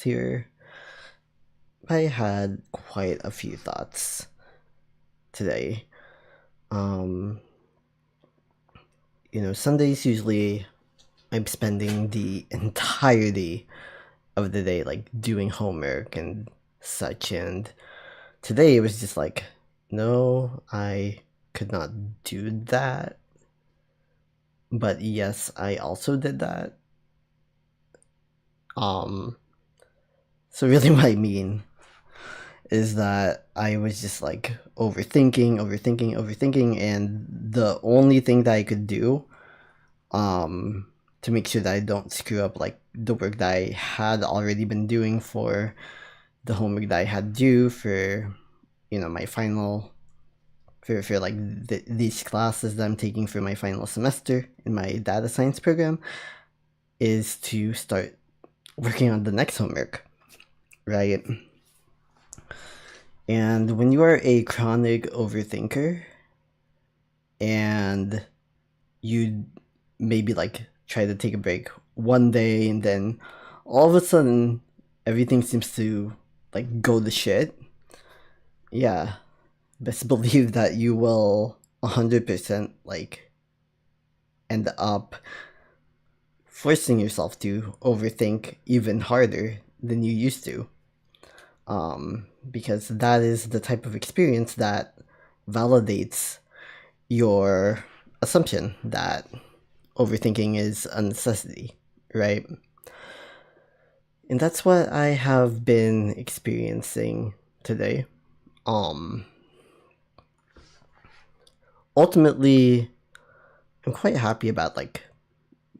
podcast here. I had quite a few thoughts today. Um, Sundays usually I'm spending the entirety of the day like doing homework and such, and today it was just like, no, I could not do that. But yes, I also did that. Um, so really what I mean is that I was just like overthinking, and the only thing that I could do to make sure that I don't screw up like the work that I had already been doing for the homework that I had due for my final for like these classes that I'm taking for my final semester in my data science program is to start working on the next homework, right? And when you are a chronic overthinker and you maybe like try to take a break one day and then all of a sudden everything seems to like go to shit, yeah, best believe that you will 100% like end up forcing yourself to overthink even harder than you used to. Because that is the type of experience that validates your assumption that overthinking is a necessity, right? And that's what I have been experiencing today. Ultimately, I'm quite happy about like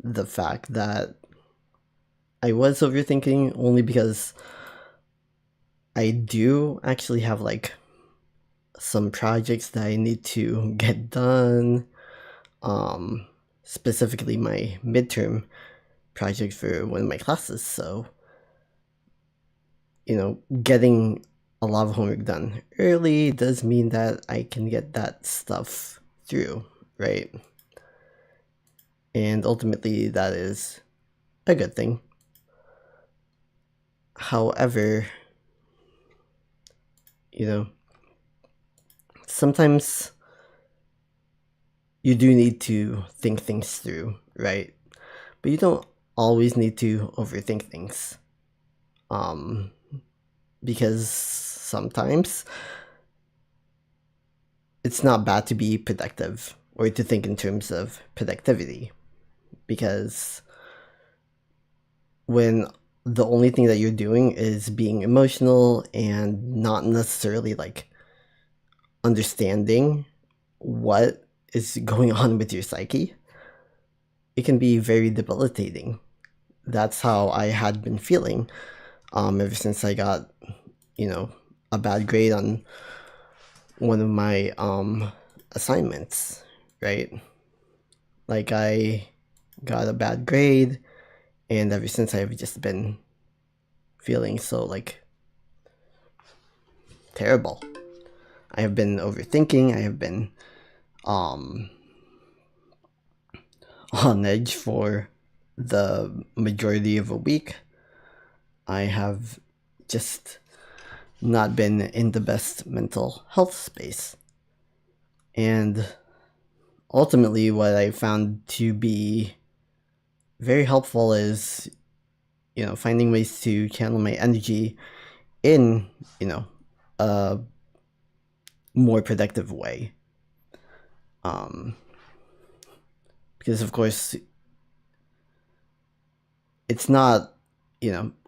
the fact that I was overthinking only because I do actually have like some projects that I need to get done. Specifically my midterm project for one of my classes. So, getting a lot of homework done early does mean that I can get that stuff through, right? And ultimately, that is a good thing. However, sometimes you do need to think things through, right? But you don't always need to overthink things. Because sometimes it's not bad to be productive or to think in terms of productivity. Because when the only thing that you're doing is being emotional and not necessarily like understanding what is going on with your psyche, it can be very debilitating. That's how I had been feeling ever since I got, a bad grade on one of my assignments, right? Like I got a bad grade, and ever since I've just been feeling so like terrible. I have been overthinking. I have been on edge for the majority of a week. I have just not been in the best mental health space. And ultimately, what I found to be very helpful is, finding ways to channel my energy in, a more productive way. Because of course, it's not,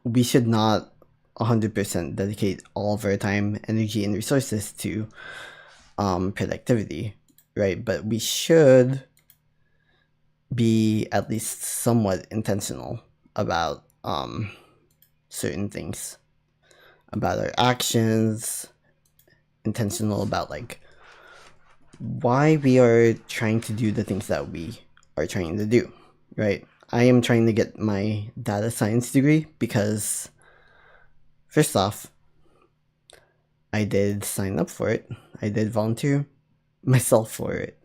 we should not 100% dedicate all of our time, energy, and resources to productivity, right? But we should be at least somewhat intentional about certain things, about our actions, intentional about like why we are trying to do the things that we are trying to do, right? I am trying to get my data science degree because, first off, I did sign up for it. I did volunteer myself for it.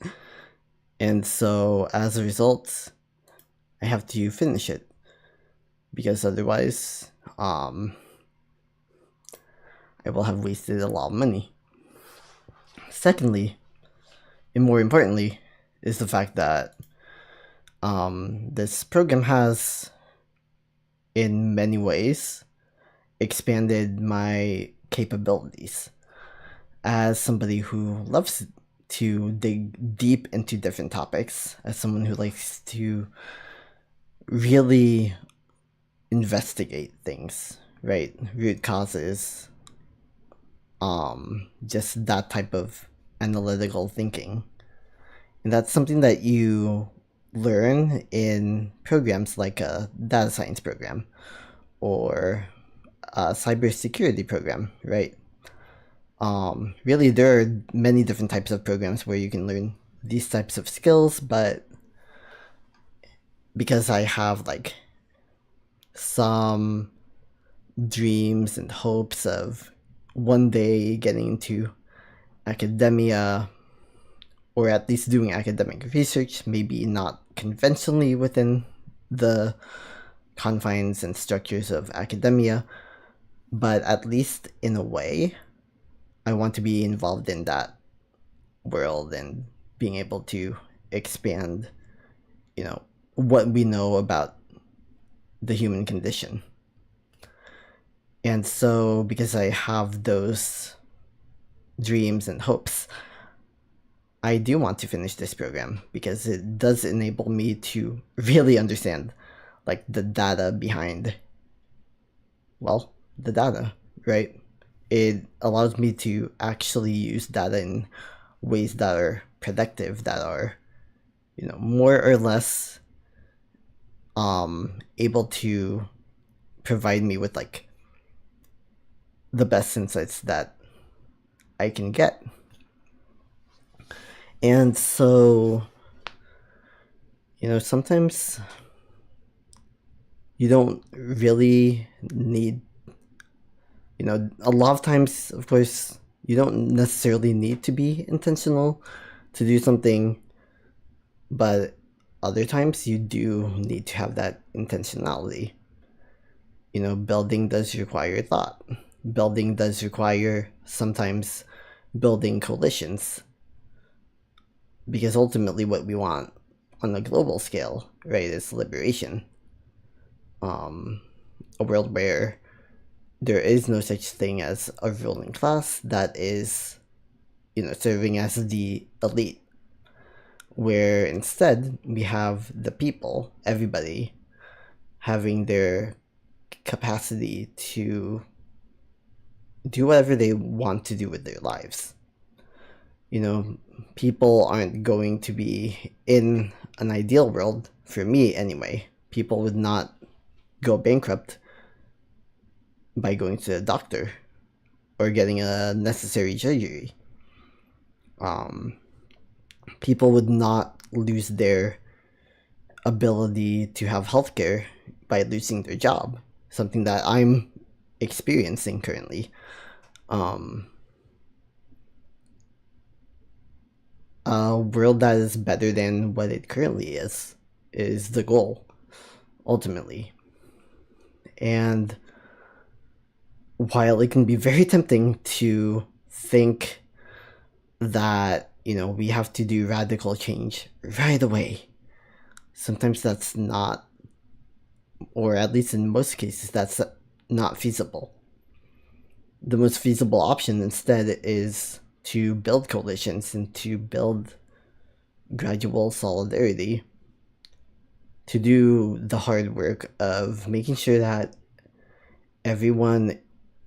And so, as a result, I have to finish it. Because otherwise, I will have wasted a lot of money. Secondly, and more importantly, is the fact that this program has, in many ways, expanded my capabilities as somebody who loves to dig deep into different topics, as someone who likes to really investigate things, right? Root causes, just that type of analytical thinking. And that's something that you learn in programs like a data science program or a cybersecurity program, right? Really, there are many different types of programs where you can learn these types of skills, but because I have like some dreams and hopes of one day getting into academia, or at least doing academic research, maybe not conventionally within the confines and structures of academia, but at least in a way, I want to be involved in that world and being able to expand, what we know about the human condition. And so, because I have those dreams and hopes, I do want to finish this program because it does enable me to really understand like the data behind, well, the data, right? It allows me to actually use data in ways that are productive, that are, more or less able to provide me with like the best insights that I can get. And so, sometimes you don't really need, a lot of times, of course, you don't necessarily need to be intentional to do something, but other times you do need to have that intentionality. Building does require thought. Building does require sometimes building coalitions, because ultimately what we want on a global scale, right, is liberation. A world where there is no such thing as a ruling class that is, serving as the elite, where instead we have the people, everybody, having their capacity to do whatever they want to do with their lives. People aren't going to be, in an ideal world, for me anyway, people would not go bankrupt by going to the doctor or getting a necessary surgery. People would not lose their ability to have healthcare by losing their job, something that I'm experiencing currently. A world that is better than what it currently is the goal, ultimately. And while it can be very tempting to think that, we have to do radical change right away, sometimes that's not, or at least in most cases, that's not feasible. The most feasible option instead is to build coalitions and to build gradual solidarity, to do the hard work of making sure that everyone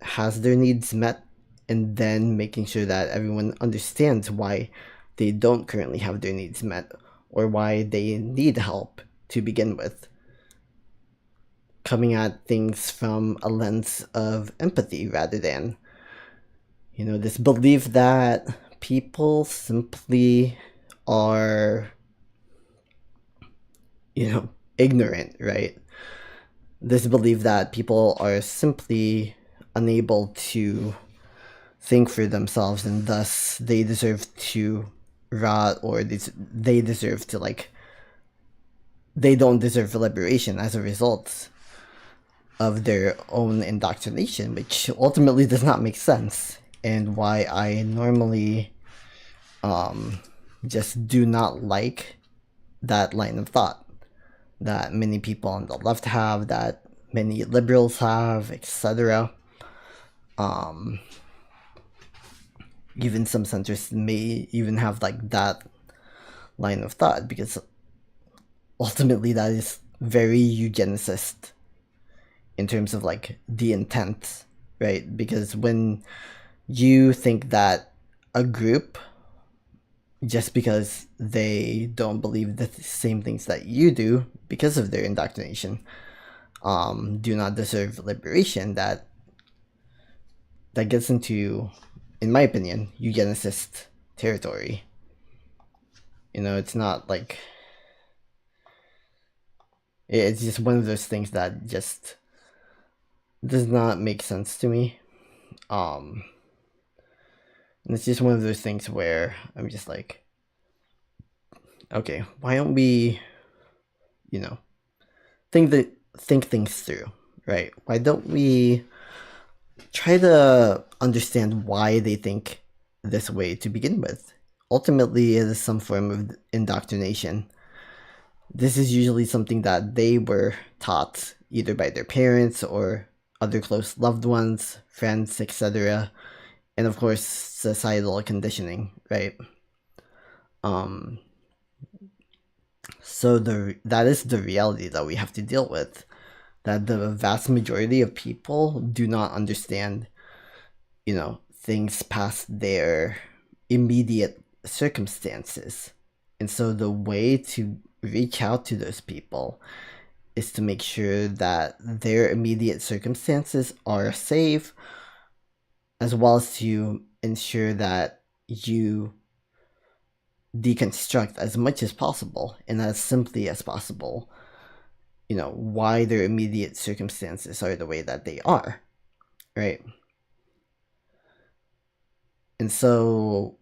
has their needs met, and then making sure that everyone understands why they don't currently have their needs met or why they need help to begin with. Coming at things from a lens of empathy rather than, this belief that people simply are, ignorant, right? This belief that people are simply unable to think for themselves, and thus they deserve to rot, or they deserve to, they don't deserve liberation as a result of their own indoctrination, which ultimately does not make sense, and why I normally just do not like that line of thought that many people on the left have, that many liberals have, etc. Even some centrists may even have like that line of thought, because ultimately that is very eugenicist in terms of like the intent, right? Because when you think that a group, just because they don't believe the same things that you do because of their indoctrination, do not deserve liberation, that gets into, in my opinion, eugenicist territory. It's not like, it's just one of those things that just does not make sense to me. And it's just one of those things where I'm just like, okay, why don't we, think things through, right? Why don't we try to understand why they think this way to begin with? Ultimately, it is some form of indoctrination. This is usually something that they were taught either by their parents or other close loved ones, friends, etc. And of course, societal conditioning, right? So that is the reality that we have to deal with, that the vast majority of people do not understand, things past their immediate circumstances. And so the way to reach out to those people is to make sure that their immediate circumstances are safe, as well as to ensure that you deconstruct as much as possible and as simply as possible, why their immediate circumstances are the way that they are, right? And so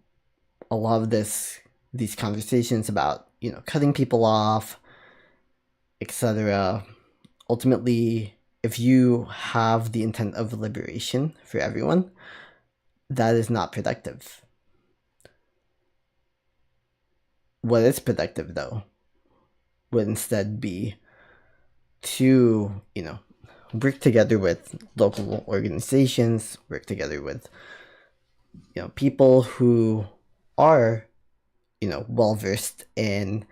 a lot of these conversations about, cutting people off, etc., ultimately, if you have the intent of liberation for everyone, that is not productive. What is productive, though, would instead be to, work together with local organizations, work together with, people who are, well versed in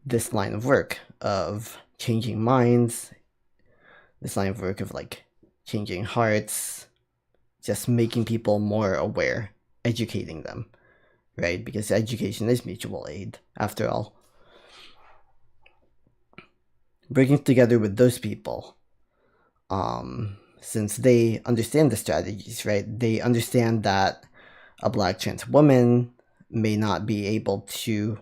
this line of work of changing minds, this line of work of like changing hearts, just making people more aware, educating them, right? Because education is mutual aid, after all. Working together with those people, since they understand the strategies, right? They understand that a Black trans woman may not be able to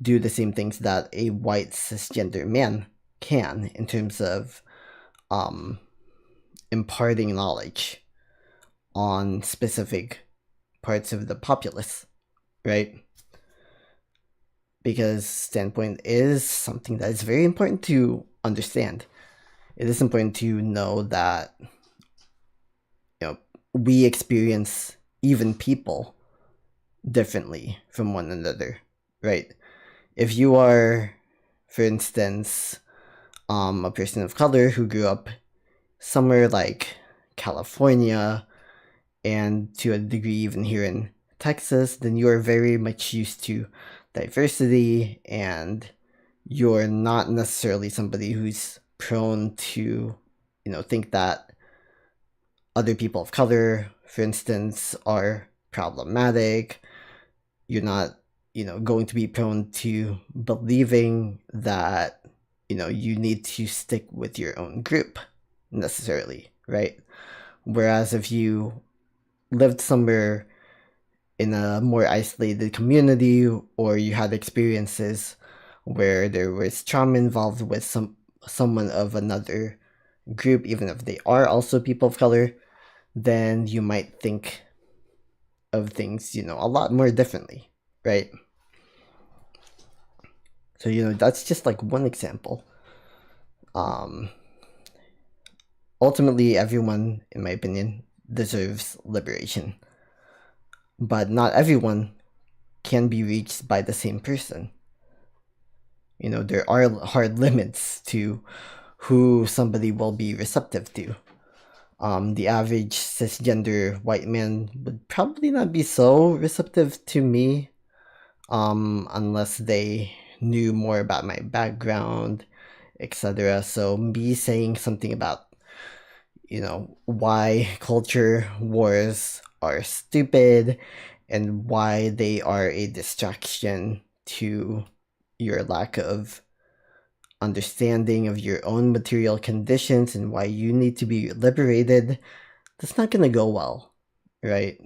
do the same things that a white cisgender man can in terms of imparting knowledge on specific parts of the populace, right? Because standpoint is something that is very important to understand. It is important to know that, we experience even people differently from one another, right? If you are, for instance, a person of color who grew up somewhere like California, and to a degree even here in Texas, then you are very much used to diversity, and you're not necessarily somebody who's prone to, think that other people of color, for instance, are problematic. You're not, going to be prone to believing that, you need to stick with your own group necessarily, right? Whereas if you lived somewhere in a more isolated community, or you had experiences where there was trauma involved with someone of another group, even if they are also people of color, then you might think of things, a lot more differently, right? So, that's just like one example. Um, ultimately, everyone, in my opinion, deserves liberation, but not everyone can be reached by the same person. You know, there are hard limits to who somebody will be receptive to. The average cisgender white man would probably not be so receptive to me, unless they knew more about my background, etc. So me saying something about, why culture wars are stupid and why they are a distraction to your lack of understanding of your own material conditions and why you need to be liberated, that's not gonna go well, right?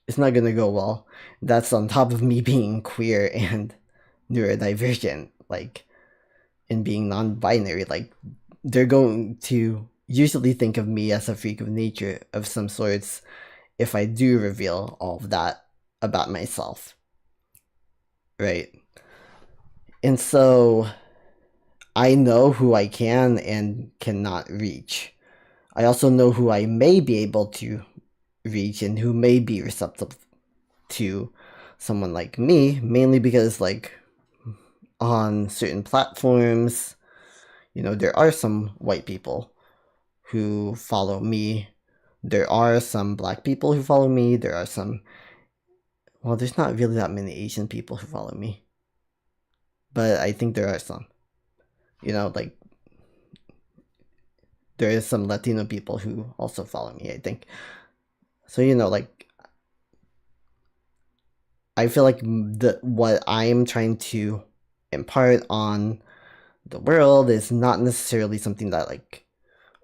It's not gonna go well. That's on top of me being queer and neurodivergent, like, and being non-binary. Like, they're going to usually think of me as a freak of nature of some sorts if I do reveal all of that about myself, right? And so I know who I can and cannot reach. I also know who I may be able to reach and who may be receptive to someone like me, mainly because, like, on certain platforms, there are some white people who follow me. There are some black people who follow me. There are some, well, there's not really that many Asian people who follow me, but I think there are some. Like, there is some Latino people who also follow me, I think. So, like, I feel like what I'm trying to impart on the world is not necessarily something that, like,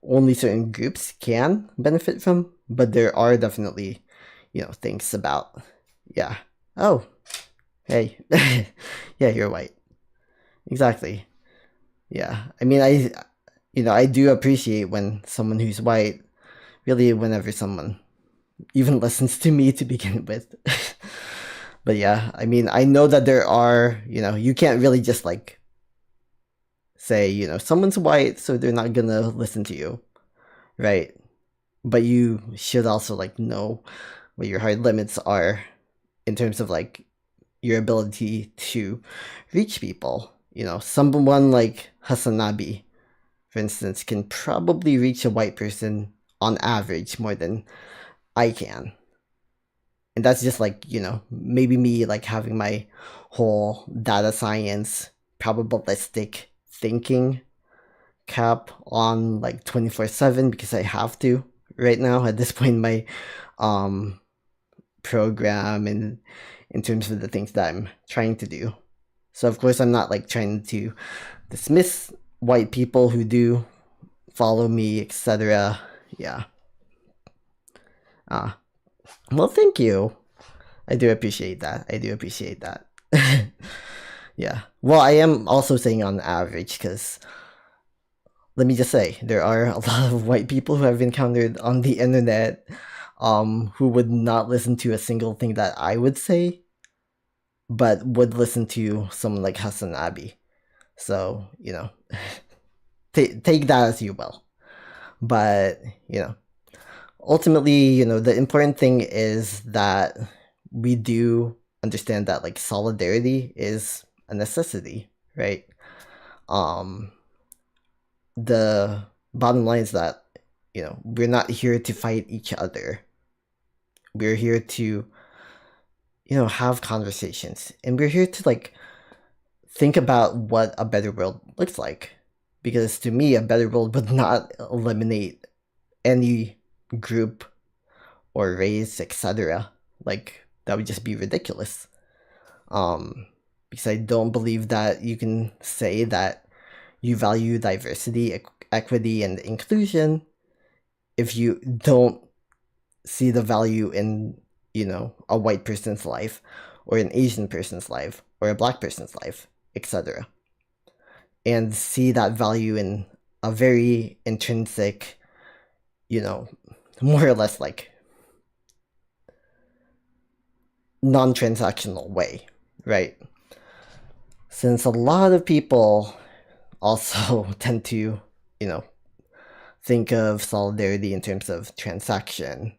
only certain groups can benefit from, but there are definitely, things about, yeah. Oh, hey, yeah, you're white. Exactly. Yeah. I mean, I do appreciate when someone who's white, really, whenever someone even listens to me to begin with. But yeah, I mean, I know that there are, you can't really just, like, say, someone's white, so they're not gonna listen to you, right? But you should also, like, know what your hard limits are in terms of, like, your ability to reach people. Someone like Hasanabi, for instance, can probably reach a white person on average more than I can. And that's just, like, maybe me, like, having my whole data science probabilistic thinking cap on, like, 24/7 because I have to right now at this point in my um program and in terms of the things that I'm trying to do. So of course I'm not, like, trying to dismiss white people who do follow me, etc. Yeah. Well, thank you. I do appreciate that. Yeah. Well, I am also saying on average because, let me just say, there are a lot of white people who I've encountered on the internet, who would not listen to a single thing that I would say, but would listen to someone like Hassan Abi. So, take that as you will. But, ultimately, the important thing is that we do understand that, like, solidarity is a necessity, right? The bottom line is that, we're not here to fight each other. We're here to, have conversations. And we're here to, like, think about what a better world looks like. Because to me, a better world would not eliminate any group or race, etc. Like, that would just be ridiculous. Because I don't believe that you can say that you value diversity, equity, and inclusion if you don't see the value in, a white person's life, or an Asian person's life, or a black person's life, etc. And see that value in a very intrinsic, more or less, like, non-transactional way, right? Since a lot of people also tend to you know, think of solidarity in terms of transaction.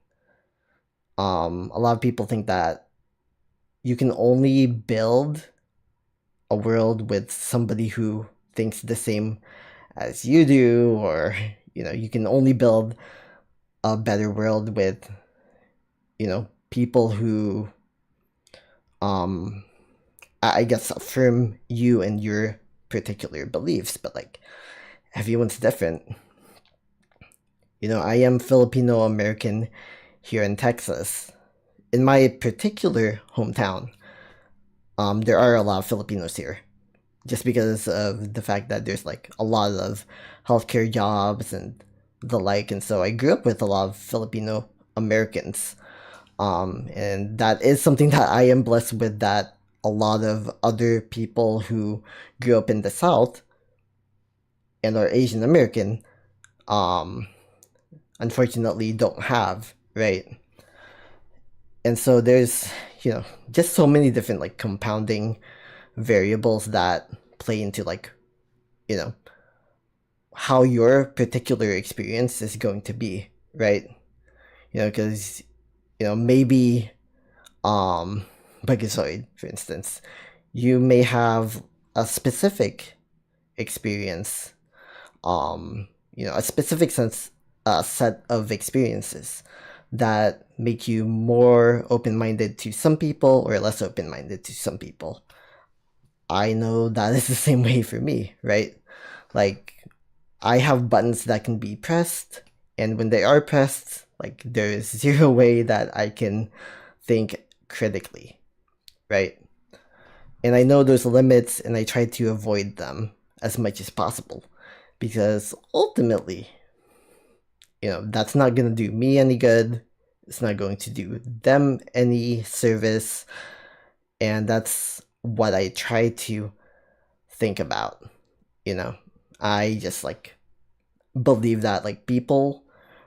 A lot of people think that you can only build a world with somebody who thinks the same as you do, or you can only build a better world with people who um I guess affirm you and your particular beliefs. But like, everyone's different. I am Filipino American here in Texas. In my particular hometown, there are a lot of Filipinos here, just because of the fact that there's like a lot of healthcare jobs and the like. And so I grew up with a lot of Filipino Americans. And that is something that I am blessed with, that a lot of other people who grew up in the South and are Asian American, unfortunately don't have, right? And so there's, just so many different like compounding variables that play into like, how your particular experience is going to be, right? Because, maybe, Bagisoid, for instance, you may have a specific experience, a specific set of experiences that make you more open-minded to some people or less open-minded to some people. I know that is the same way for me, right? Like, I have buttons that can be pressed, and when they are pressed, like, there is zero way that I can think critically, right? And I know those limits, and I try to avoid them as much as possible, because ultimately, that's not going to do me any good. It's not going to do them any service. And that's what I try to think about. I just like believe that like people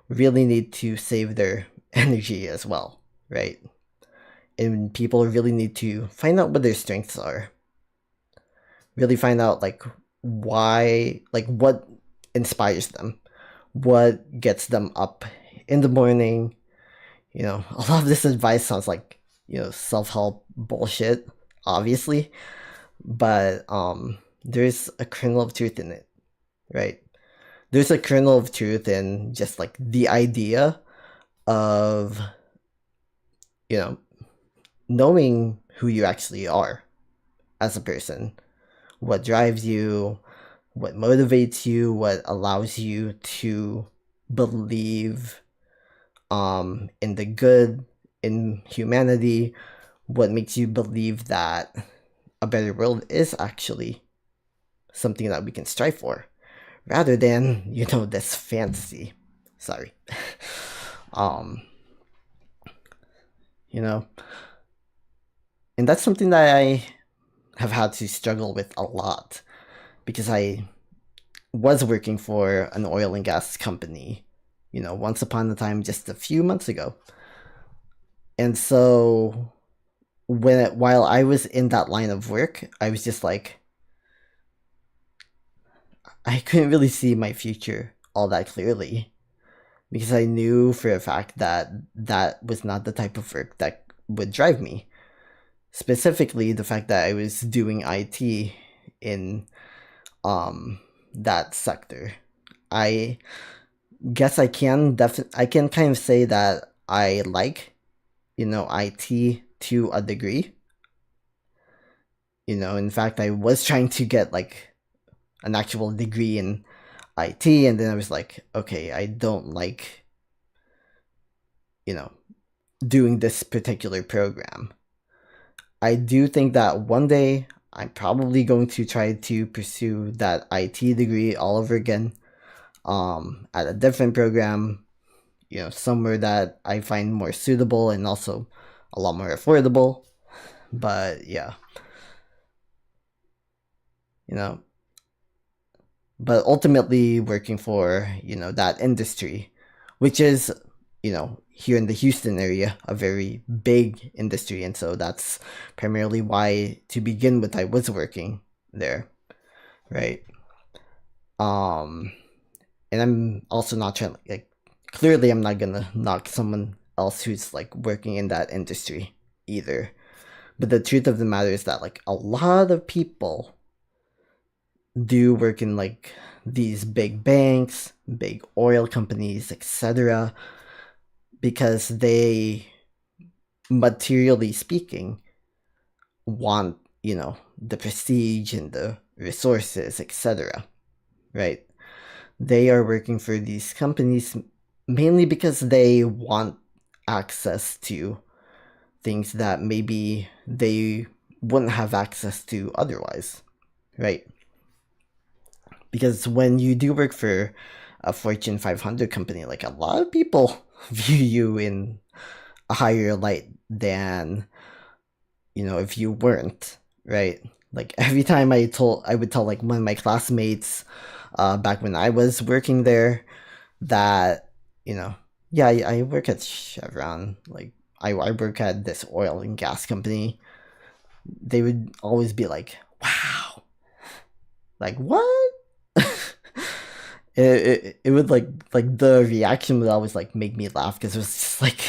really need to save their energy as well, right? And people really need to find out what their strengths are. Really find out like why, like what inspires them, what gets them up in the morning. A lot of this advice sounds like, self-help bullshit, obviously, but there's a kernel of truth in it, right? There's a kernel of truth in just like the idea of, knowing who you actually are as a person, what drives you, what motivates you, what allows you to believe in the good, in humanity, what makes you believe that a better world is actually something that we can strive for, rather than, this fantasy. Sorry. um, and that's something that I have had to struggle with a lot, because I was working for an oil and gas company, once upon a time, just a few months ago. And so while I was in that line of work, I was just like, I couldn't really see my future all that clearly, because I knew for a fact that that was not the type of work that would drive me. Specifically, the fact that I was doing IT in that sector. I guess I can kind of say that I like, IT to a degree. In fact, I was trying to get like an actual degree in IT, and then I was like, okay, I don't like, doing this particular program. I do think that one day I'm probably going to try to pursue that IT degree all over again, at a different program, somewhere that I find more suitable and also a lot more affordable. But yeah, but ultimately working for, that industry, which is, here in the Houston area, a very big industry. And so that's primarily why, to begin with, I was working there, right? and I'm also not trying to, like, clearly I'm not gonna knock someone else who's like working in that industry either. But the truth of the matter is that like a lot of people do work in like these big banks, big oil companies, etc., because they, materially speaking, want, the prestige and the resources, etc., right? They are working for these companies mainly because they want access to things that maybe they wouldn't have access to otherwise, right? Because when you do work for a Fortune 500 company, like a lot of people view you in a higher light than, if you weren't, right? Like every time I would tell like one of my classmates, back when I was working there, that, yeah, I work at Chevron, like I work at this oil and gas company. They would always be like, wow, like what? It would like the reaction would always like make me laugh because it was just like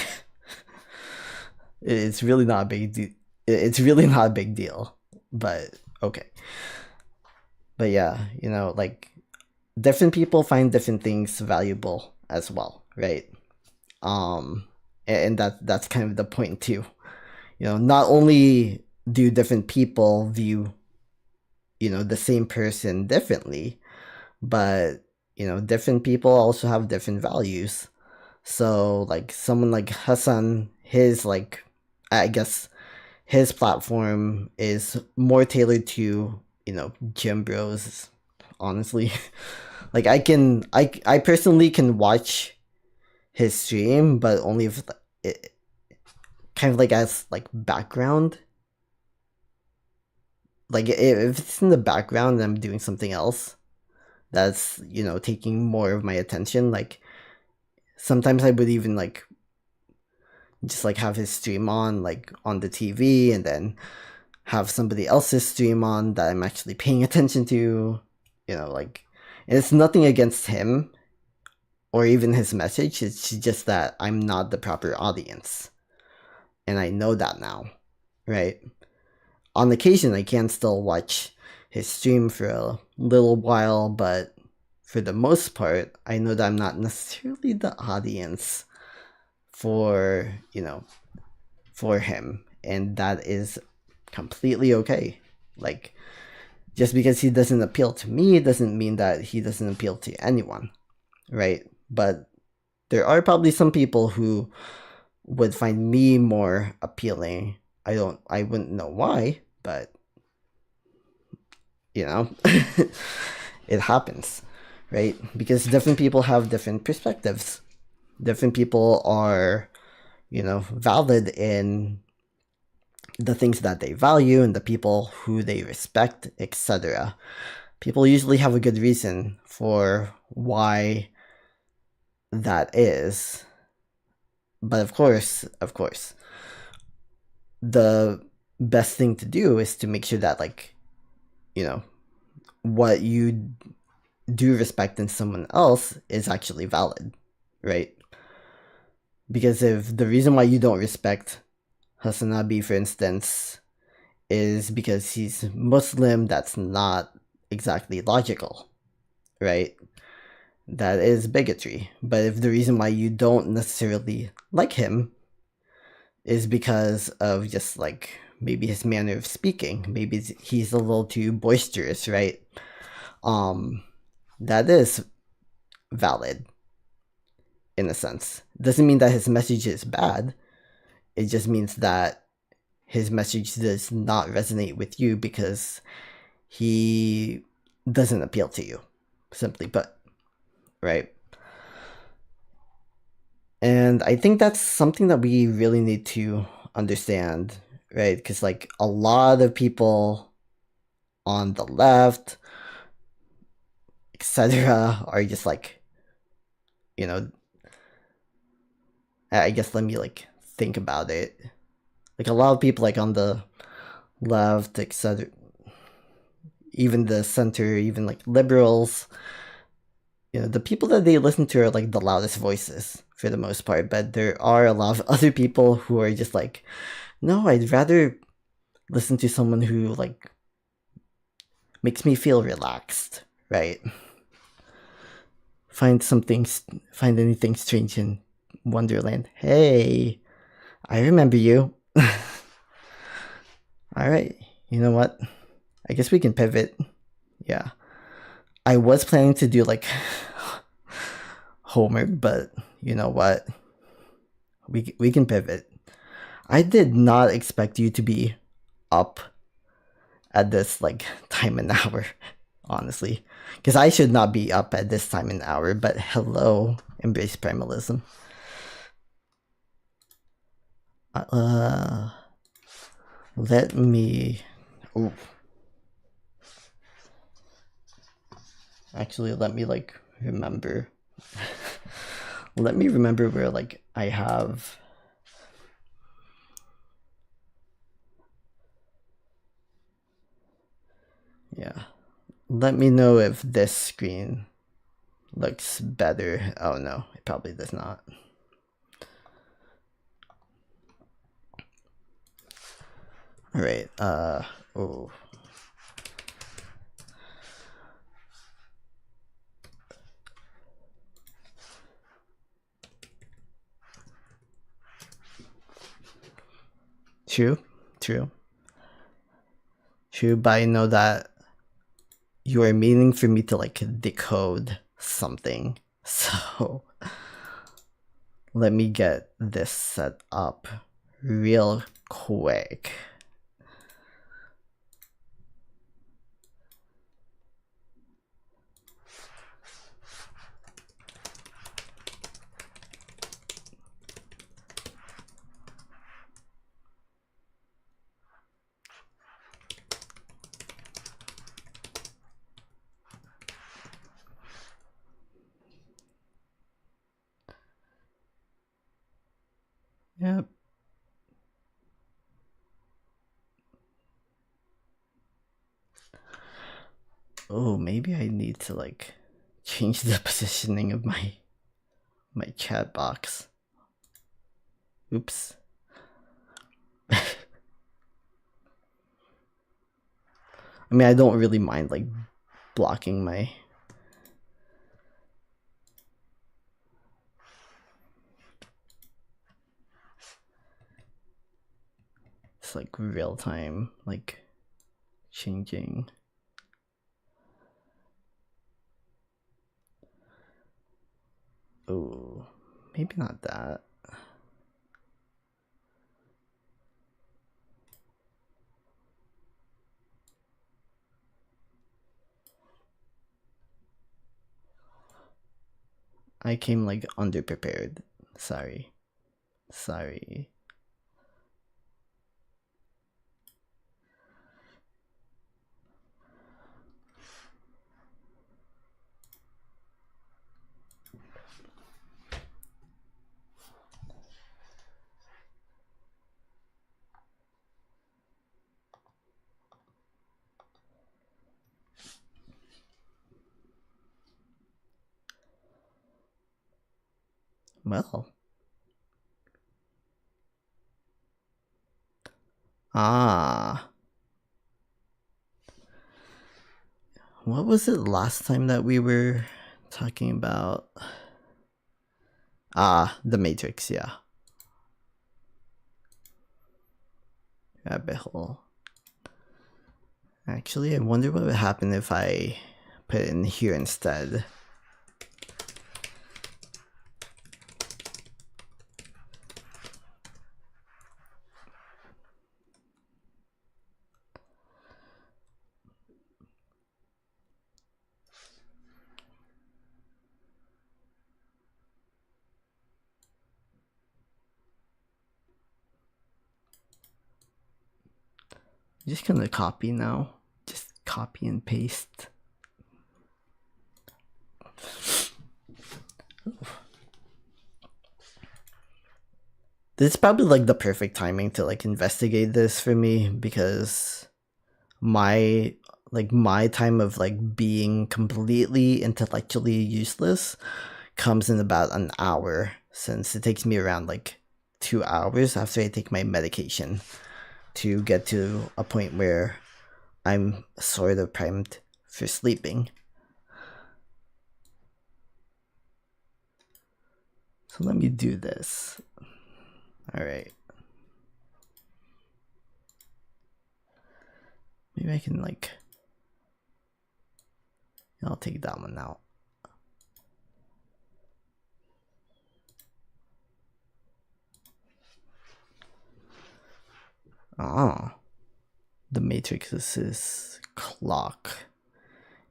it's really not a big deal. It's really not a big deal, but okay. But yeah, like different people find different things valuable as well, right? Um, and that's kind of the point too. Not only do different people view, the same person differently, but different people also have different values. So like someone like Hassan, his like, I guess his platform is more tailored to, gym bros, honestly. Like I personally can watch his stream, but only if it kind of like as like background. Like if it's in the background and I'm doing something else that's, taking more of my attention, like sometimes I would even like just like have his stream on like on the TV and then have somebody else's stream on that I'm actually paying attention to, like, and it's nothing against him or even his message. It's just that I'm not the proper audience. And I know that now, right? On occasion, I can still watch his stream for a little while, but for the most part, I know that I'm not necessarily the audience for, for him. And that is completely okay. Like, just because he doesn't appeal to me doesn't mean that he doesn't appeal to anyone, right? But there are probably some people who would find me more appealing. I wouldn't know why, but it happens, right? Because different people have different perspectives. Different people are, valid in the things that they value and the people who they respect, etc. People usually have a good reason for why that is. But of course, the best thing to do is to make sure that like, what you do respect in someone else is actually valid, right? Because if the reason why you don't respect Hasanabi, for instance, is because he's Muslim, that's not exactly logical, right? That is bigotry. But if the reason why you don't necessarily like him is because of just like maybe his manner of speaking, maybe he's a little too boisterous, right? That is valid in a sense. Doesn't mean that his message is bad. It just means that his message does not resonate with you because he doesn't appeal to you, simply put, right? And I think that's something that we really need to understand, right? Because like a lot of people on the left, etc., are just like, I guess let me like think about it. Like a lot of people like on the left, etc., even the center, even like liberals, the people that they listen to are like the loudest voices for the most part, but there are a lot of other people who are just like, no, I'd rather listen to someone who like makes me feel relaxed, right? Find anything strange in Wonderland. Hey, I remember you. All right, you know what? I guess we can pivot. Yeah, I was planning to do like homework, but you know what? We can pivot. I did not expect you to be up at this like time and hour, honestly, because I should not be up at this time and hour. But hello, embrace primalism. Let me. Ooh. Actually, let me like remember. Let me remember where like I have. Yeah. Let me know if this screen looks better. Oh no, it probably does not. All right. Oh. True. But I know that you are meaning for me to like decode something. So let me get this set up real quick. Yep. Oh, maybe I need to like change the positioning of my chat box. Oops. I mean, I don't really mind like blocking my. It's like real time, like changing. Oh, maybe not that. I came like underprepared. Sorry. Well. What was it last time that we were talking about? The Matrix, yeah. Rabbit hole. Actually, I wonder what would happen if I put it in here instead. I'm just gonna copy now. Just copy and paste. This is probably like the perfect timing to like investigate this for me because my like my time of like being completely intellectually useless comes in about an hour, since it takes me around like 2 hours after I take my medication to get to a point where I'm sort of primed for sleeping. So let me do this. All right. Maybe I can like, I'll take that one out. Oh, the matrix is clock.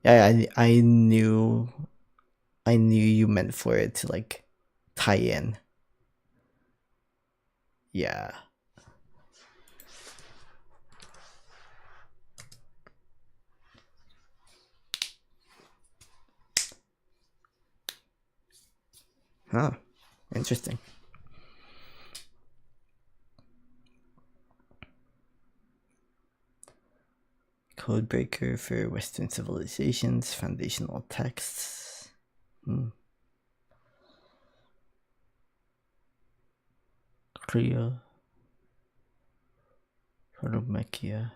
Yeah, I knew you meant for it to like tie in. Yeah. Huh. Interesting. Codebreaker for Western civilizations, foundational texts. Korea. Protomechia.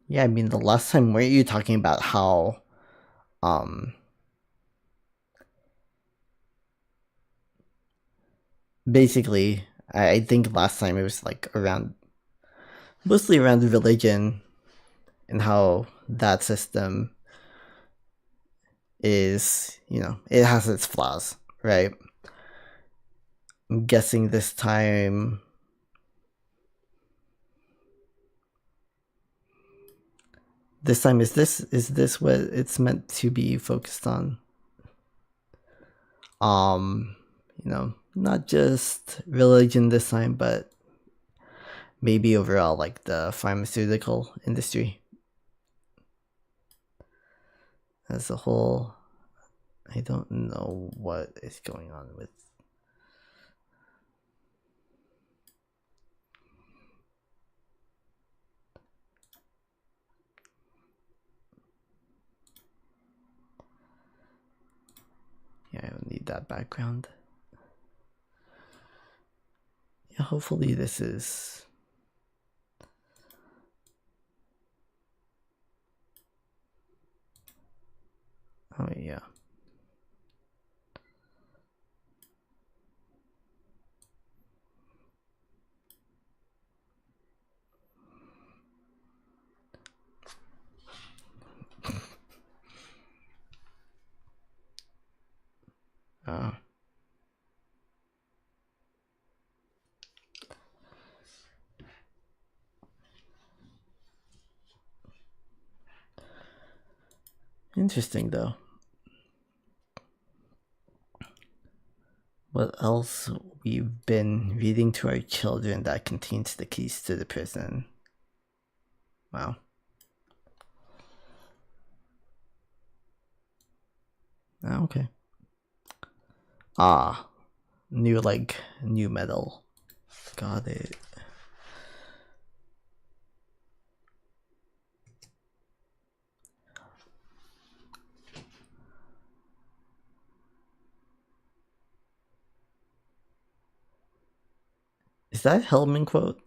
Yeah, I mean the last time weren't you talking about how basically I think last time it was like around mostly around religion and how that system is, you know, it has its flaws, right? I'm guessing this time is this what it's meant to be focused on? You know, not just religion this time, but maybe overall like the pharmaceutical industry as a whole. I don't know what is going on with. Yeah, I don't need that background. Yeah, hopefully this is. Oh, yeah. Interesting, though. What else we've been reading to our children that contains the keys to the prison? Wow. Oh, okay. New metal. Got it. Is that Hellman quote?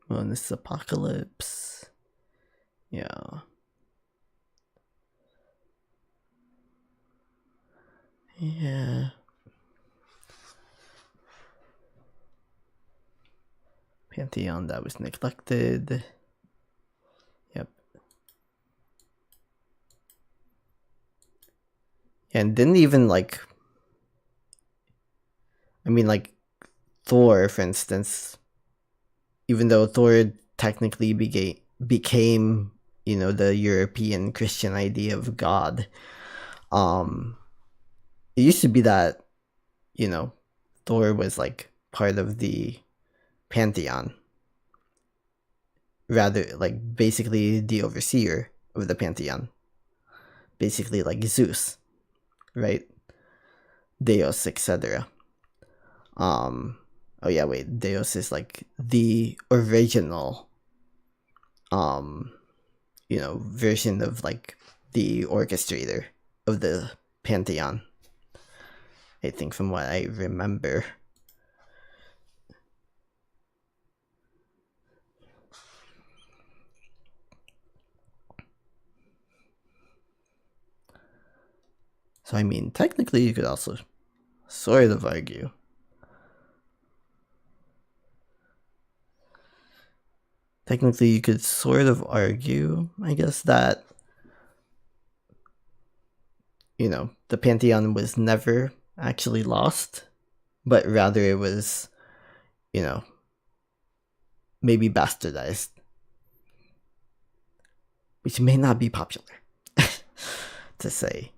Well, in this apocalypse. Yeah. Yeah. Pantheon that was neglected. And didn't even like, I mean, like Thor, for instance, even though Thor technically became the European Christian idea of God, it used to be that Thor was like part of the pantheon, rather like basically the overseer of the pantheon, basically like Zeus, right? Deus, etc. Oh yeah, wait, Deus is like the original version of like the orchestrator of the pantheon, I think, from what I remember. So I mean, technically you could also sort of argue I guess, that the pantheon was never actually lost, but rather it was maybe bastardized, which may not be popular to say.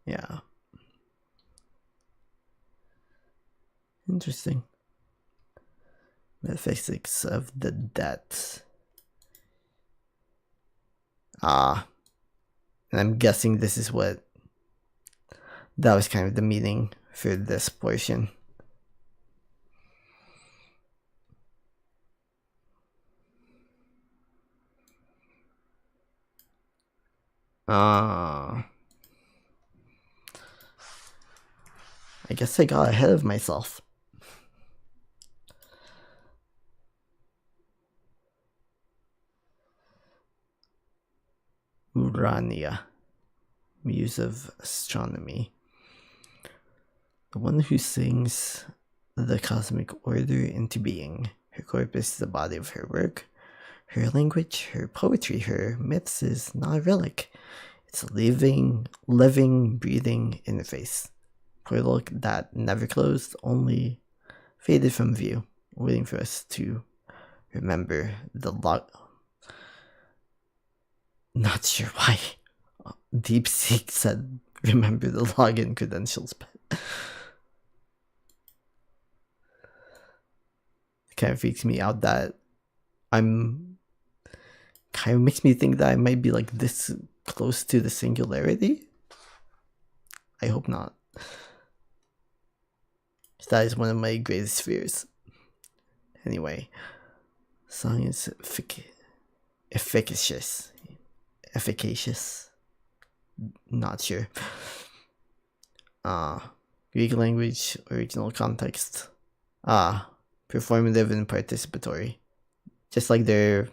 Yeah. Interesting. Metaphysics of the debt. And I'm guessing this is what that was kind of the meaning for this portion. I guess I got ahead of myself. Urania, muse of astronomy. The one who sings the cosmic order into being. Her corpus is the body of her work. Her language, her poetry, her myths is not a relic. It's a living, breathing interface. Portal that never closed, only faded from view, waiting for us to remember the log. Not sure why. DeepSeek said, remember the login credentials. It kind of freaks me out that kind of makes me think that I might be like this close to the singularity. I hope not. That is one of my greatest fears. Anyway, song is efficacious. Not sure. Greek language, original context. Performative and participatory. Just like they're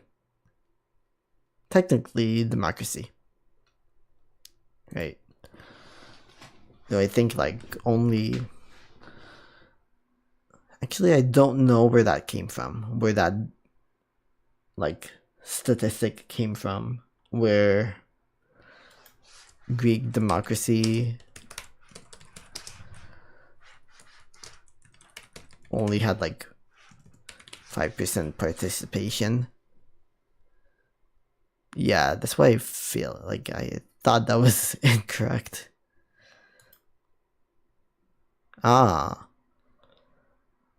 technically democracy. Right. Though I think like only... Actually, I don't know where that came from. Where that like statistic came from. Where Greek democracy only had like 5% participation. Yeah, that's why I feel like I thought that was incorrect.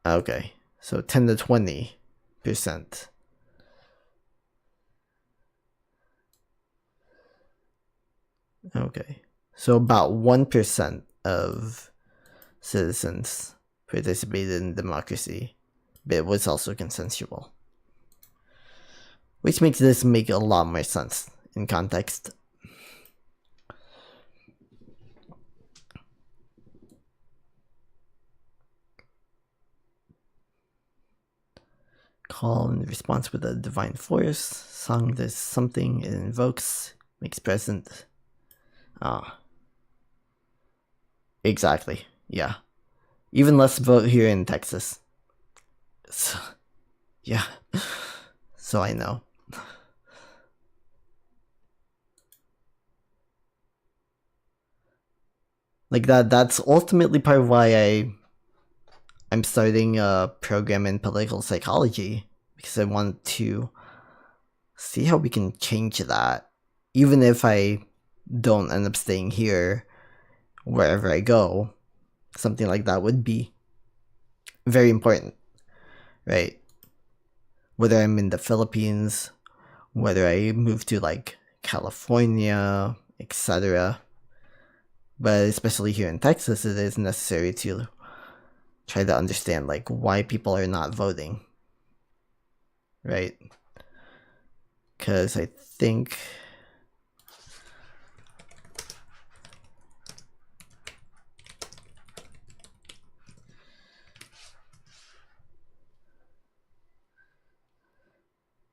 Okay, so 10 to 20%. Okay, so about 1% of citizens participated in democracy, but it was also consensual. Which makes this make a lot more sense in context. Call and response with a divine force. Song does something it invokes, makes present. Exactly. Yeah. Even less vote here in Texas. So, yeah. So I know. like that's ultimately part of why I'm starting a program in political psychology, because I want to see how we can change that, even if I don't end up staying here. Wherever I go, something like that would be very important, right? Whether I'm in the Philippines, whether I move to like California, etc. But especially here in Texas, it is necessary to try to understand like why people are not voting, right? Because I think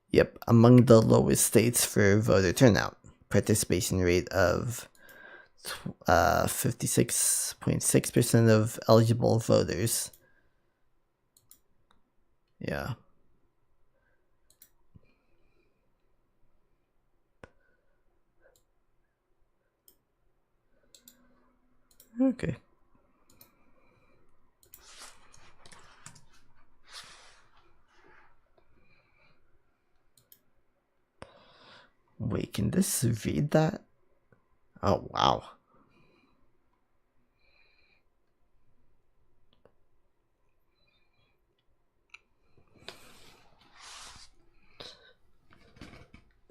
yep, among the lowest states for voter turnout, participation rate of 56.6% of eligible voters. Yeah. Okay. Wait, can this read that? Oh, wow.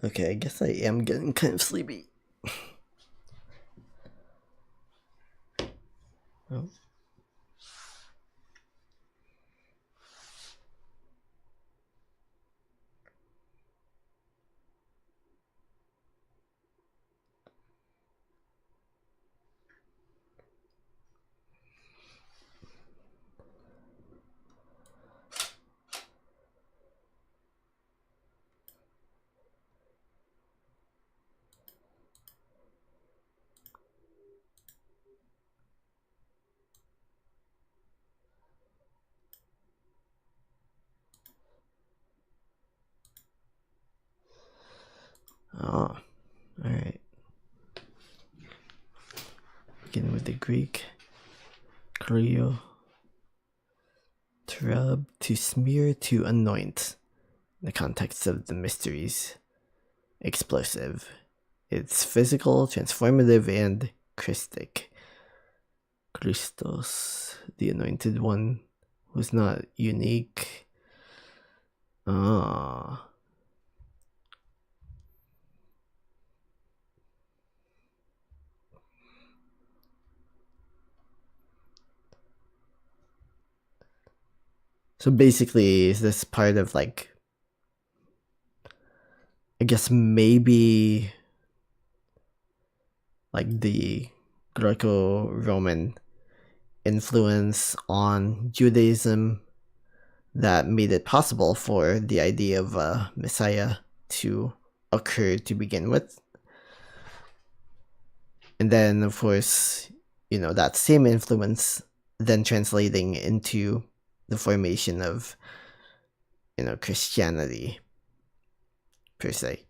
Okay, I guess I am getting kind of sleepy. Oh. Oh, alright. Beginning with the Greek. Creo. To rub, to smear, to anoint. In the context of the mysteries. Explosive. It's physical, transformative, and Christic. Christos, the anointed one, was not unique. Ah. So basically, is this part of like, I guess maybe like the Greco-Roman influence on Judaism that made it possible for the idea of a Messiah to occur to begin with? And then, of course, that same influence then translating into the formation of, Christianity per se.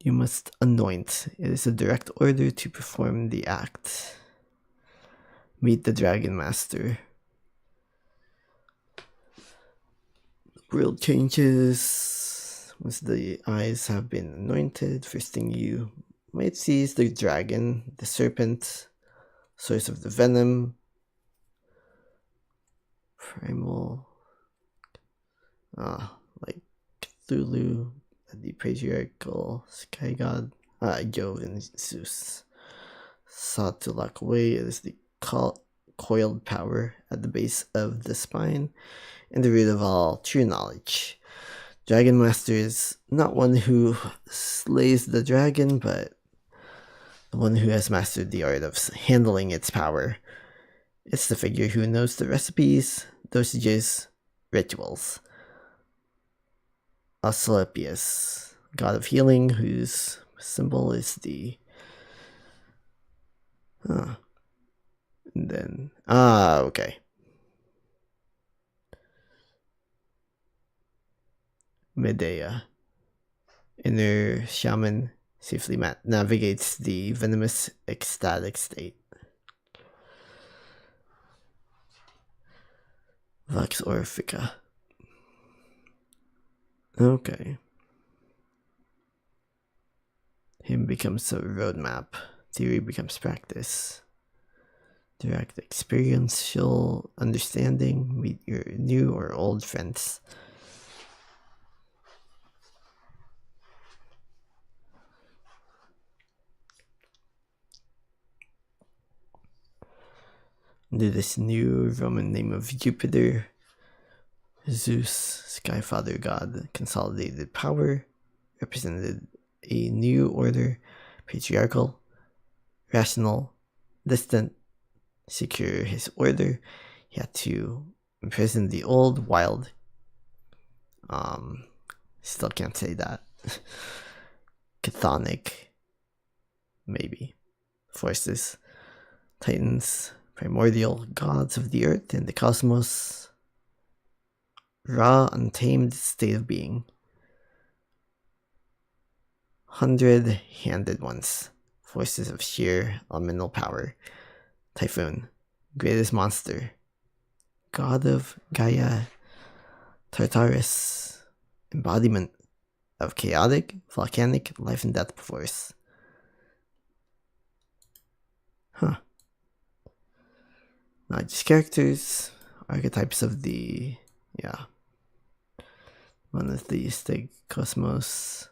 You must anoint. It is a direct order to perform the act. Meet the Dragon Master. World changes. Once the eyes have been anointed, first thing you might see is the dragon, the serpent, source of the venom, primal, like Cthulhu, the patriarchal sky god, Jove and Zeus. Sought to lock away, it is the coiled power at the base of the spine and the root of all true knowledge. Dragon Master is not one who slays the dragon, but the one who has mastered the art of handling its power. It's the figure who knows the recipes, dosages, rituals. Asclepius, god of healing, whose symbol is the... And then... okay. Medea, inner shaman, safely navigates the venomous ecstatic state. Vox Orfica. Okay. Him becomes a roadmap. Theory becomes practice. Direct experiential understanding. Meet your new or old friends. Under this new Roman name of Jupiter, Zeus, sky father god, consolidated power, represented a new order, patriarchal, rational, distant, secure his order. He had to imprison the old, wild. Still can't say that. Chthonic, maybe. Forces, titans, primordial gods of the earth and the cosmos. Raw, untamed state of being. 100-handed ones. Forces of sheer elemental power. Typhoon, greatest monster. God of Gaia. Tartarus, embodiment of chaotic, volcanic, life and death force. Huh. Not just characters, archetypes of the, monotheistic cosmos.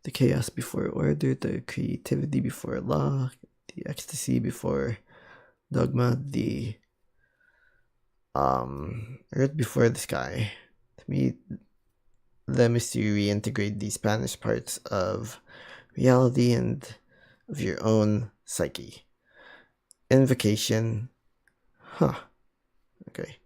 The chaos before order, the creativity before law, the ecstasy before dogma, the earth before the sky. To me, them is to reintegrate the Spanish parts of reality and of your own psyche. Invocation. Huh. Okay.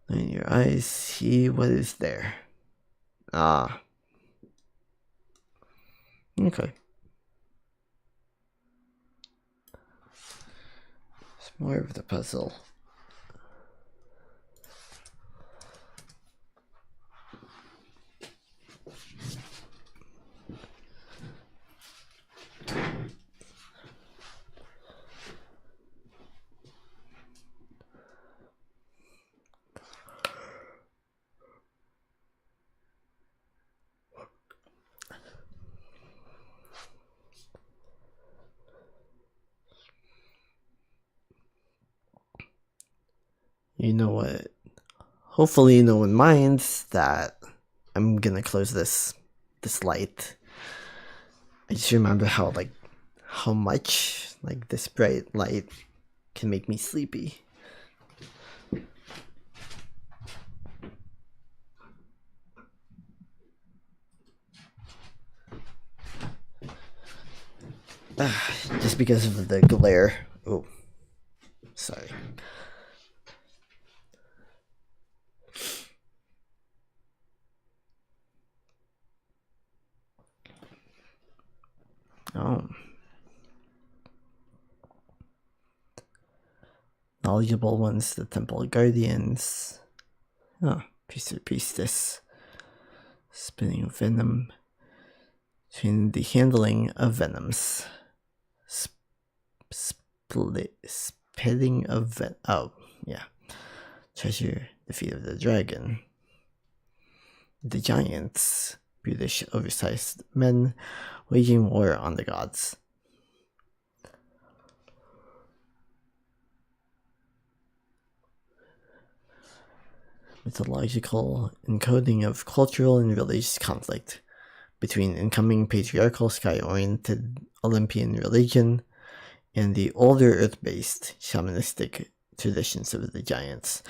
In your eyes, see what is there. Ah. Okay. It's more of the puzzle. You know what? Hopefully no one minds that I'm gonna close this light. I just remember how much this bright light can make me sleepy. Just because of the glare. Oh, sorry. Knowledgeable ones, the temple guardians. Priestess. Spinning of venom. Between the handling of venoms. Spitting of venom. Oh, yeah. Treasure, the feet of the dragon. The giants. Brutish, oversized men waging war on the gods. Mythological encoding of cultural and religious conflict between incoming patriarchal sky-oriented Olympian religion and the older earth-based shamanistic traditions of the giants.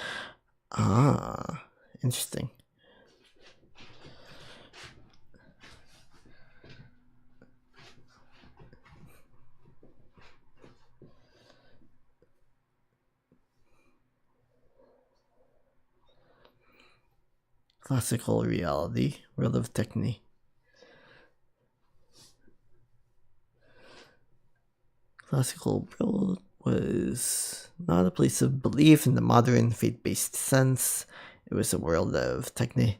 Ah, interesting. Classical reality, world of techne. classical world was not a place of belief in the modern faith-based sense. It was a world of technique,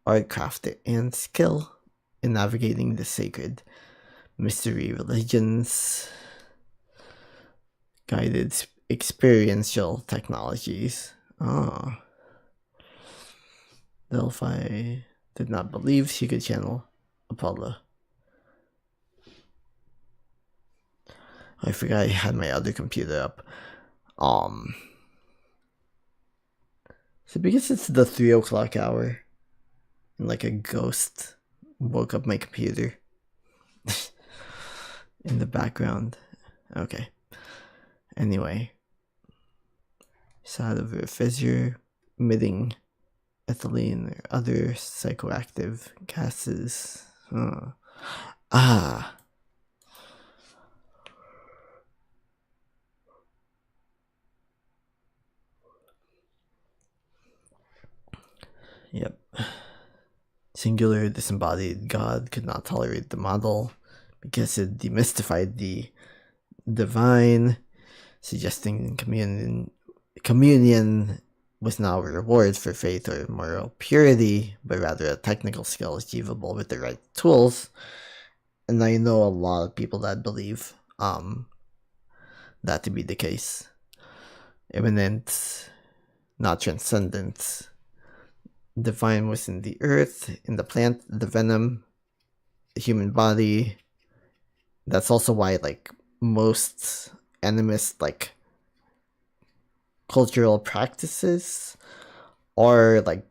art, craft, and skill in navigating the sacred mystery religions, guided experiential technologies. Ah, Delphi did not believe she could channel Apollo. I forgot I had my other computer up. So because it's the 3 o'clock hour, and like a ghost woke up my computer in the background. Okay. Anyway, side of a fissure emitting ethylene or other psychoactive gases. Ah. Yep. Singular disembodied God could not tolerate the model because it demystified the divine, suggesting communion was now a reward for faith or moral purity, but rather a technical skill achievable with the right tools. And I know a lot of people that believe that to be the case. Immanent, not transcendent. Divine was in the earth, in the plant, the venom, the human body. That's also why, like, most animist, like, cultural practices are, like,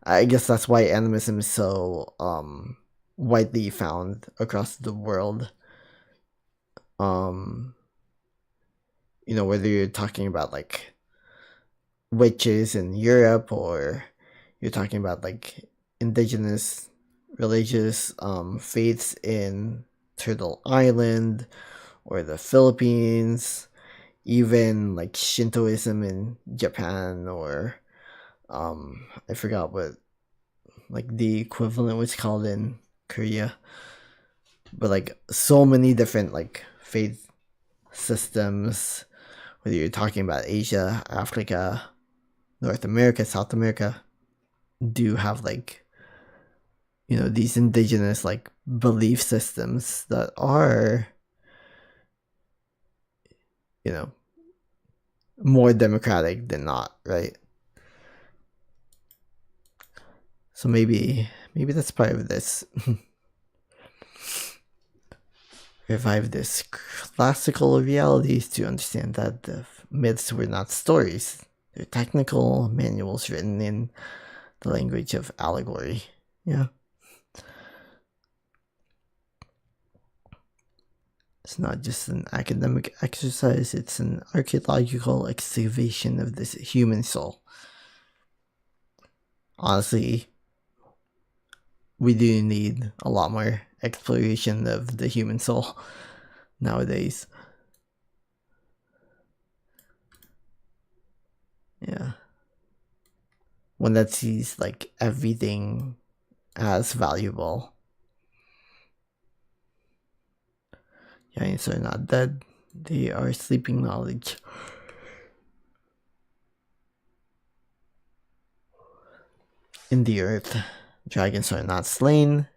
I guess that's why animism is so widely found across the world. Whether you're talking about like witches in Europe, or you're talking about like indigenous religious faiths in Turtle Island or the Philippines, even like Shintoism in Japan, or I forgot what like the equivalent was called in Korea, but like so many different like faith systems, whether you're talking about Asia, Africa, North America, South America, do have like these indigenous like belief systems that are more democratic than not, right? So maybe that's part of this. Revive this classical realities to understand that the myths were not stories. They're technical manuals written in the language of allegory. Yeah. It's not just an academic exercise, it's an archaeological excavation of this human soul. Honestly, we do need a lot more exploration of the human soul nowadays. Yeah. One that sees like everything as valuable. Giants are not dead, they are sleeping knowledge. In the earth, dragons are not slain,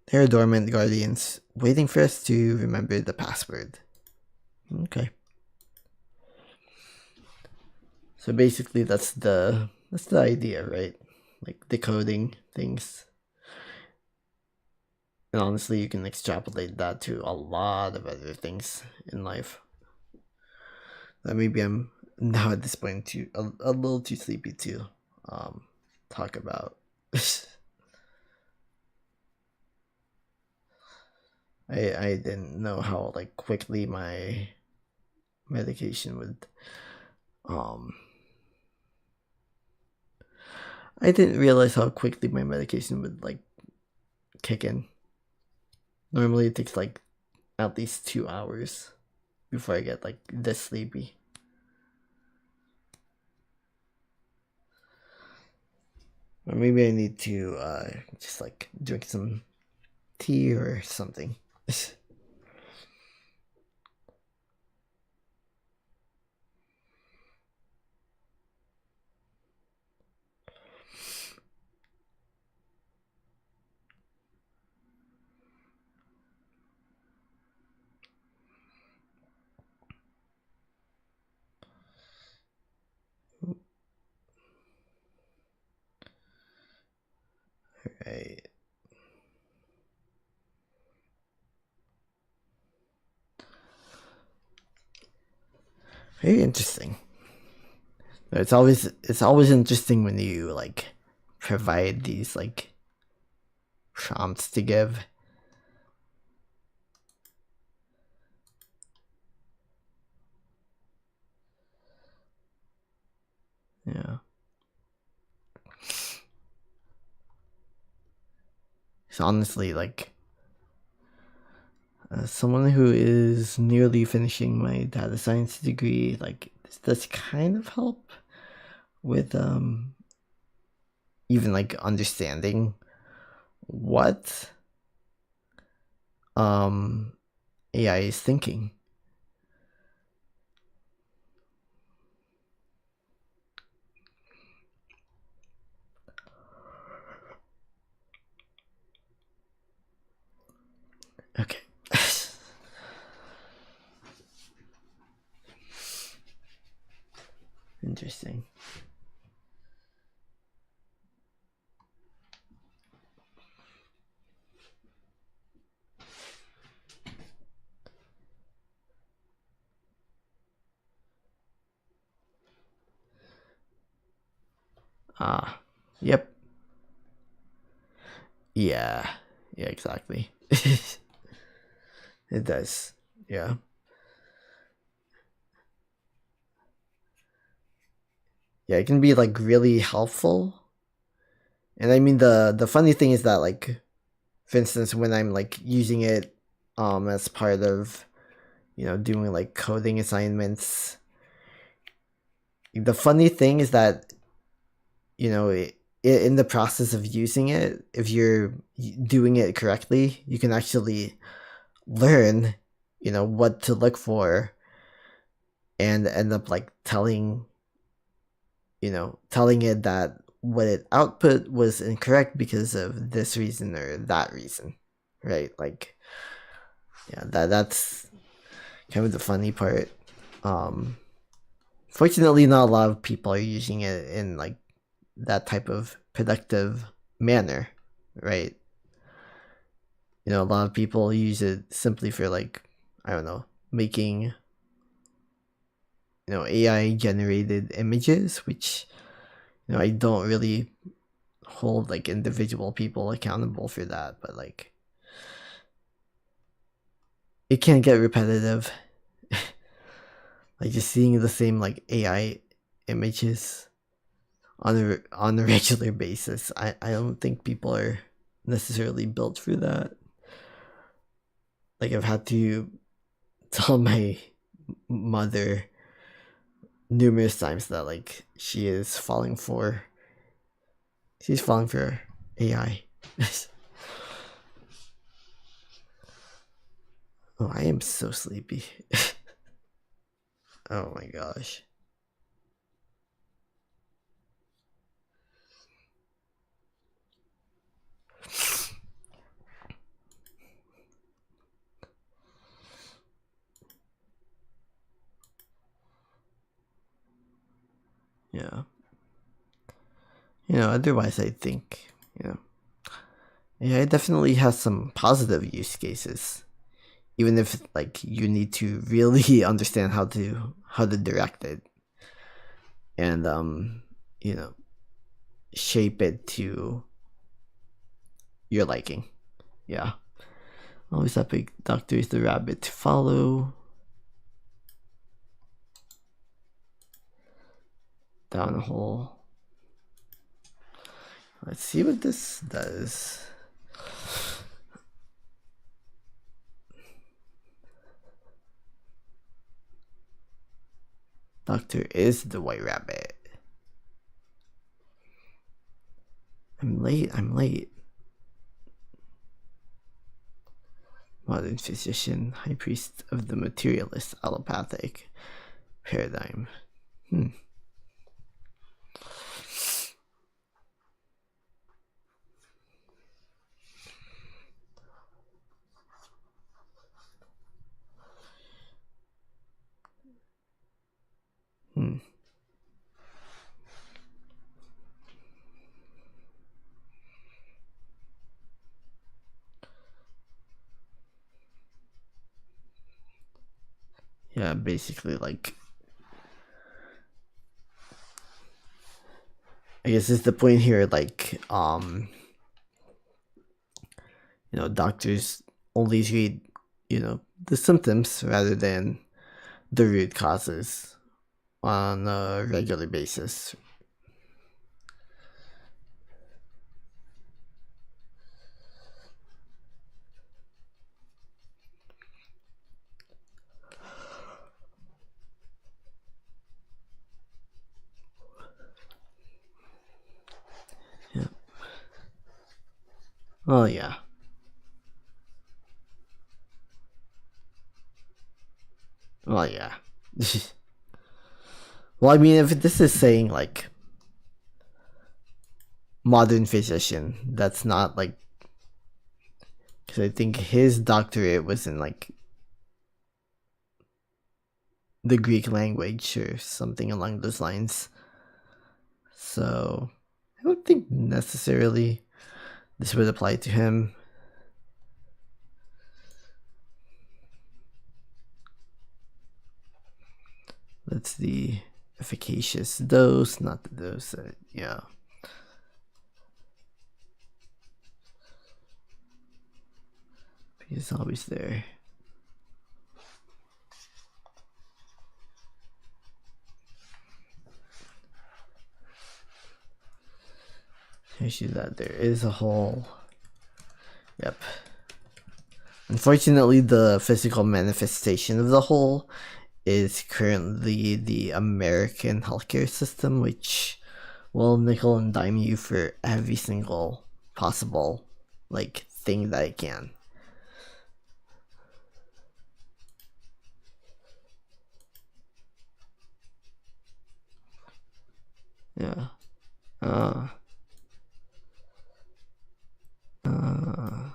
they're dormant guardians waiting for us to remember the password. Okay. So basically that's the idea, right? Like decoding things. And honestly, you can extrapolate that to a lot of other things in life. That maybe I'm now at this point too a little too sleepy to talk about. I didn't know how like quickly my medication would I didn't realize how quickly my medication would like kick in. Normally it takes like at least 2 hours before I get like this sleepy. Or maybe I need to just like drink some tea or something. Right. Very interesting. It's always interesting when you like provide these like prompts to give. Yeah. It's honestly like someone who is nearly finishing my data science degree, like this does kind of help with even like understanding what um AI is thinking. Okay. Interesting. Ah, yep. Yeah. Yeah, exactly. It does. Yeah. Yeah, it can be like really helpful. And I mean the funny thing is that like for instance when I'm like using it as part of doing like coding assignments, the funny thing is that in the process of using it, if you're doing it correctly, you can actually learn what to look for and end up like telling it that what it output was incorrect because of this reason or that reason, right? Like, yeah, that's kind of the funny part. um Fortunately, not a lot of people are using it in like that type of productive manner, right? A lot of people use it simply for like, I don't know, making AI generated images, which I don't really hold like individual people accountable for that, but like it can get repetitive. Like just seeing the same like AI images on a regular basis. I don't think people are necessarily built for that. Like I've had to tell my mother numerous times that like she's falling for AI. Oh, I am so sleepy. Oh my gosh. Yeah. Otherwise I think, AI definitely has some positive use cases. Even if like you need to really understand how to direct it and you know shape it to your liking. Yeah. Always epic. Doctor is the rabbit to follow. Down a hole. Let's see what this does. Doctor is the white rabbit. I'm late. Modern physician, high priest of the materialist allopathic paradigm. Hmm. Hmm. Yeah, basically, like, I guess is the point here, like, doctors only treat, the symptoms rather than the root causes on a regular basis. Yeah. Oh, yeah. Well, yeah. Well, I mean, if this is saying, like, modern physician, that's not, like, because I think his doctorate was in, like, the Greek language or something along those lines. So, I don't think necessarily this would apply to him. That's the efficacious dose, not the dose. Yeah. He's always there. Issue that there is a hole. Yep. Unfortunately, the physical manifestation of the hole is currently the American healthcare system, which will nickel and dime you for every single possible, like, thing that it can. Yeah. Uh. Oh.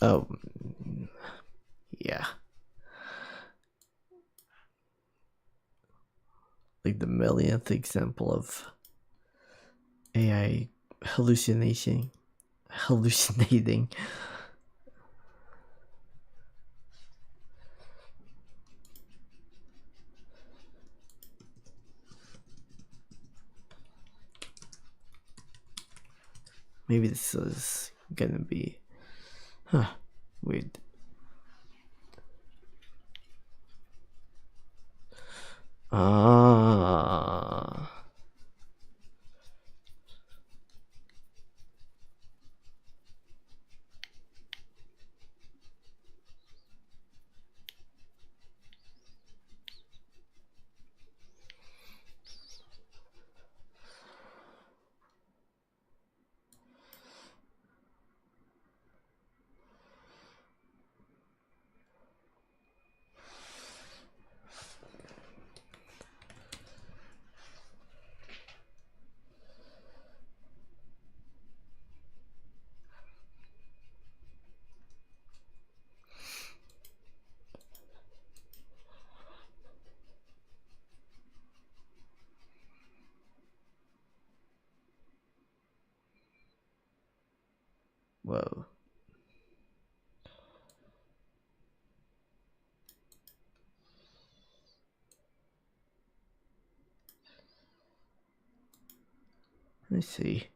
Oh. Yeah. Like the millionth example of AI hallucinating. Maybe this is gonna be weird. Ah. Whoa. Let's see.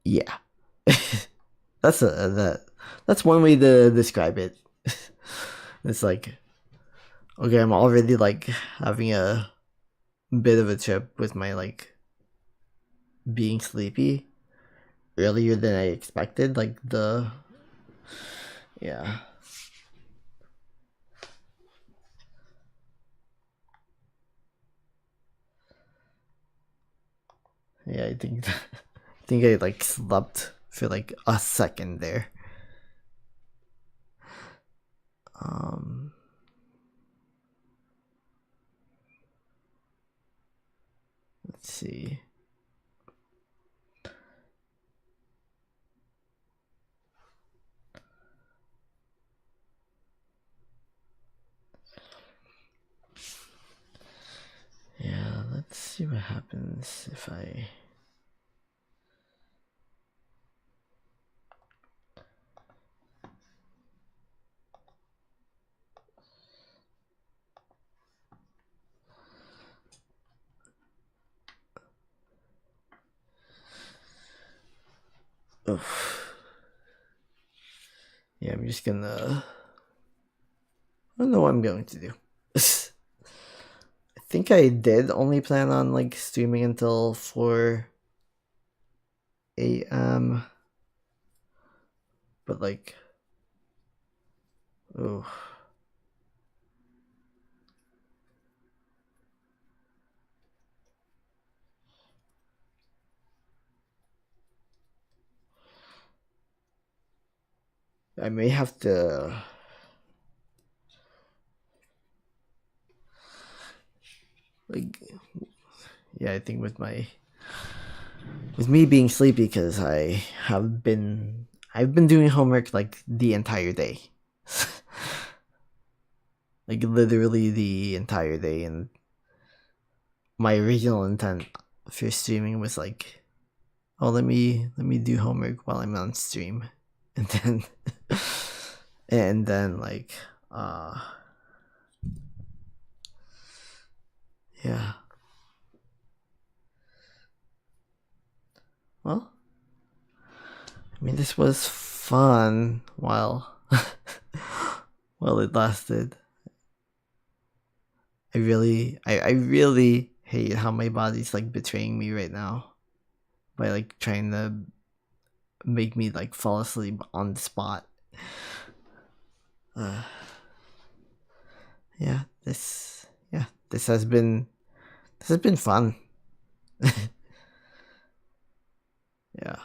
Yeah. That's one way to describe it. It's like, okay, I'm already like having a bit of a trip with my like being sleepy earlier than I expected. Like yeah. Yeah, I think I like slept for like a second there. Um let's see. Yeah, let's see what happens if I Oof. Yeah, I'm just gonna I don't know what I'm going to do. I think I did only plan on like streaming until 4 a.m. But like, oh, I may have to. Like, yeah, I think with me being sleepy because I've been doing homework like the entire day. Like literally the entire day, and my original intent for streaming was like, oh, let me do homework while I'm on stream, and then and then like yeah, well, I mean, this was fun while while it lasted. I really hate how my body's like betraying me right now by like trying to make me like fall asleep on the spot. Uh, yeah, this has been fun. Yeah,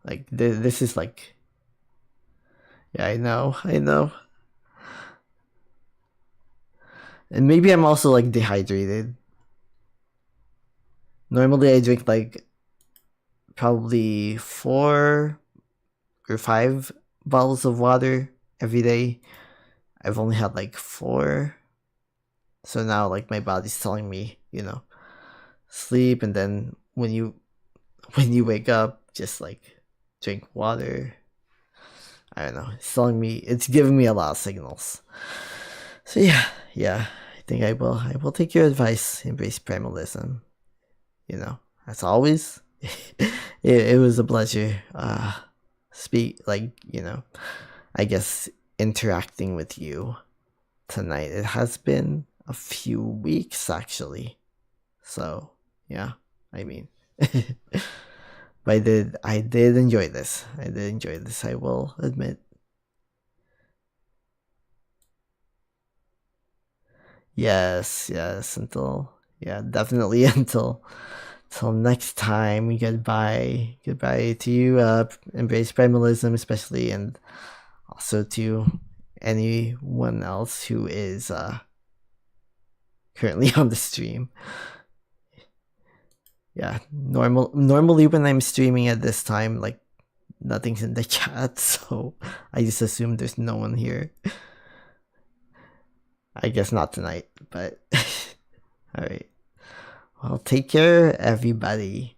like this is like, yeah, I know, and maybe I'm also like dehydrated. Normally, I drink like probably 4 or 5 bottles of water every day. I've only had like 4. So now like my body's telling me, sleep, and then when you wake up, just like drink water. I don't know. It's telling me, it's giving me a lot of signals. So yeah, I think I will take your advice, embrace primalism. As always, it was a pleasure. Speak like I guess interacting with you tonight. It has been a few weeks actually, so yeah. I mean, but I did enjoy this. I did enjoy this. I will admit. Yes. Until yeah, definitely until next time. Goodbye to you. Embrace primalism, especially, and also to anyone else who is currently on the stream. Yeah, normally when I'm streaming at this time, like nothing's in the chat, so I just assume there's no one here. I guess not tonight, but all right. Well, take care, everybody,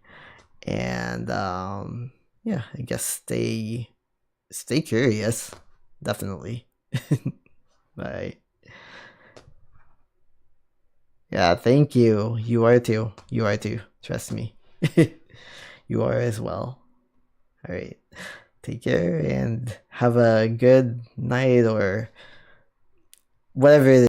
and yeah, I guess stay curious, definitely. Bye. Yeah, thank you. You are too. You are too. Trust me. You are as well. All right. Take care and have a good night or whatever it is.